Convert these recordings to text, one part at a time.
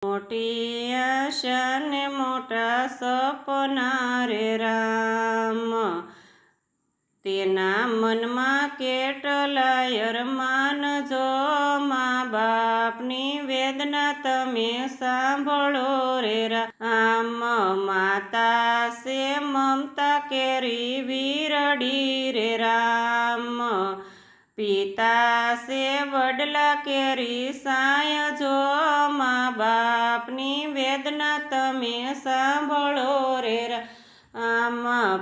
મોટી આશા ને મોટા સપના રે રામ, તેના મનમાં કેટલાય અરમાન જો, મા બાપની વેદના તમે સાંભળો રે રામ. માતા સે મમતા કેરી વીરડી રે રામ, પિતા સે વડલા કેરી સાય જો, મા બાપની વેદના તમે સાંભળો રે રામ.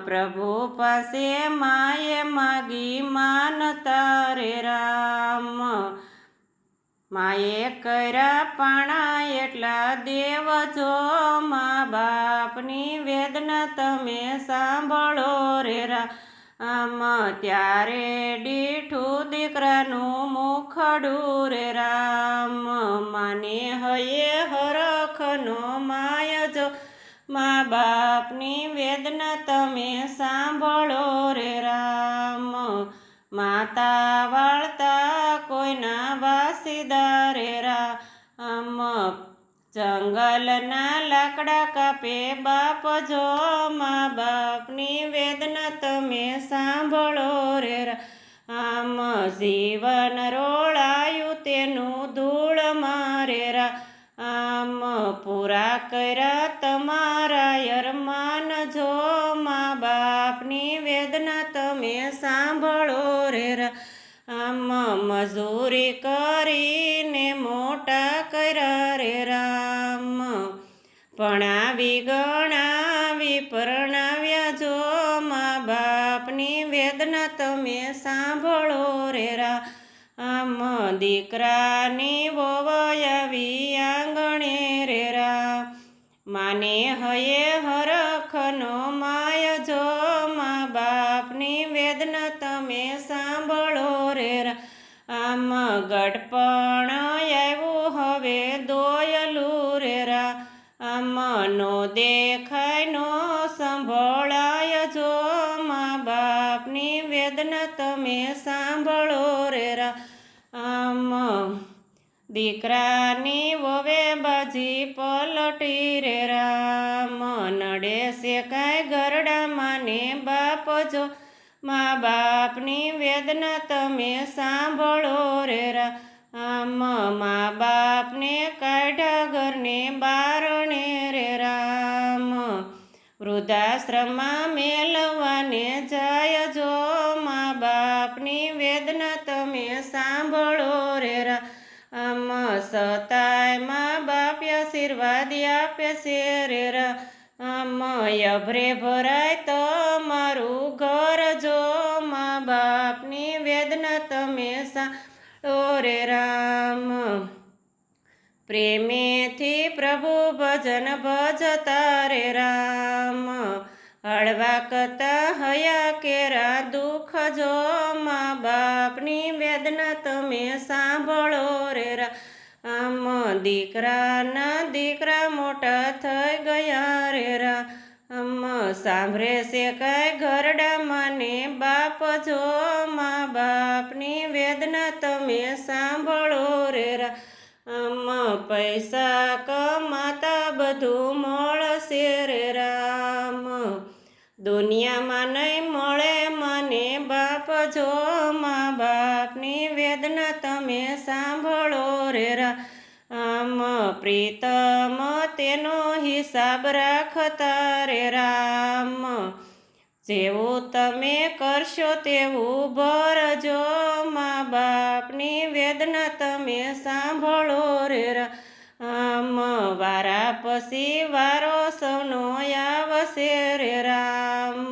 પ્રભુ પાસે માએ માગી માનતા રે રામ, માએ કર્યા પાણા એટલા દેવ જો, મા બાપની વેદના તમે સાંભળો રે રામ. ત્યારે દીઠું દીકરાનું મુખડું રે રામ, માને હયે હરખનો માય જો, મા બાપની વેદના તમે સાંભળો રે રામ. માતા વાળતા કોઈના વાસીદા રે રામ, જંગલના લાકડા કાપે બાપ જો, મા બાપની વેદના તમે સાંભળો રે રામ. જીવન રોળાયું તેનું ધૂળ મારે રામ, પૂરા કર્યા તમારા અરમાન જો, મા બાપની વેદના તમે સાંભળો રે રામ. મજૂરી કરીને મોટા કર્યા રે રામ, ભણાવી ગણાવી પરણાવ્યા જો, મા બાપની વેદના તમે સાંભળો રે રામ. દીકરાની વોવાયાવી આંગણે રે રામ, માને હયે હરખનો માય જો, મા બાપની વેદના તમે સાંભળો રે રામ. ગડપણ આવ્યું હવે દોયલું રે રામ, નો દેખાય નો સંભળાય જો, મા બાપની વેદના તમે સાંભળો રે રામ. દીકરાની વવે બાજી પલટી રે રામ, નડે છે કાંઈ ગરડામાં ને બાપ જો, મા બાપની વેદના તમે સાંભળો રે રામ. મા બાપને કાઢ્યા ઘરને બારણે રે રામ, વૃદ્ધાશ્રમમાં મેલવાને જાય જો, મા બાપની વેદના તમે સાંભળો રે રામ. સતાય મા બાપ આશીર્વાદ આપે છે રે રામ, અભરે ભરાય તમારું ઘર જો, મા બાપની વેદના તમે સાંભળો રે રામ. પ્રેમેથી પ્રભુ ભજન ભજતા રે રામ, હળવા કતા હયા કેરા દુઃખ જો, મા બાપની વેદના તમે સાંભળો રે રામ. દીકરાના દીકરા મોટા થઈ ગયા રે રામ, સાંભળે છે કાંઈ ઘરડામાં ને બાપ જો, મા બાપની વેદના તમે સાંભળો રે રામ. પૈસા કમાતા બધું મળશે રે રામ, દુનિયામાં નહીં મળે મને બાપ જો, મા બાપની વેદના તમે સાંભળો રે રામ. પ્રીતમ તેનો હિસાબ રાખતા રે રામ, જેવું તમે કરશો તેવું ભરજો, મા બાપની વેદના તમે સાંભળો રે રામ. વારા પછી વારો સૌનો આવશે રે રામ,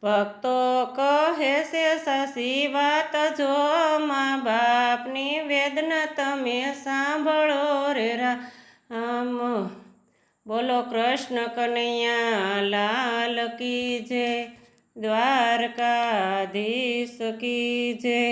ભક્તો કહે છે સાચી વાત જો, મા બાપની વેદના તમે સાંભળો રે રામ. બોલો કૃષ્ણ કનૈયા લાલ કી જય, દ્વારકાધીશ કી જય.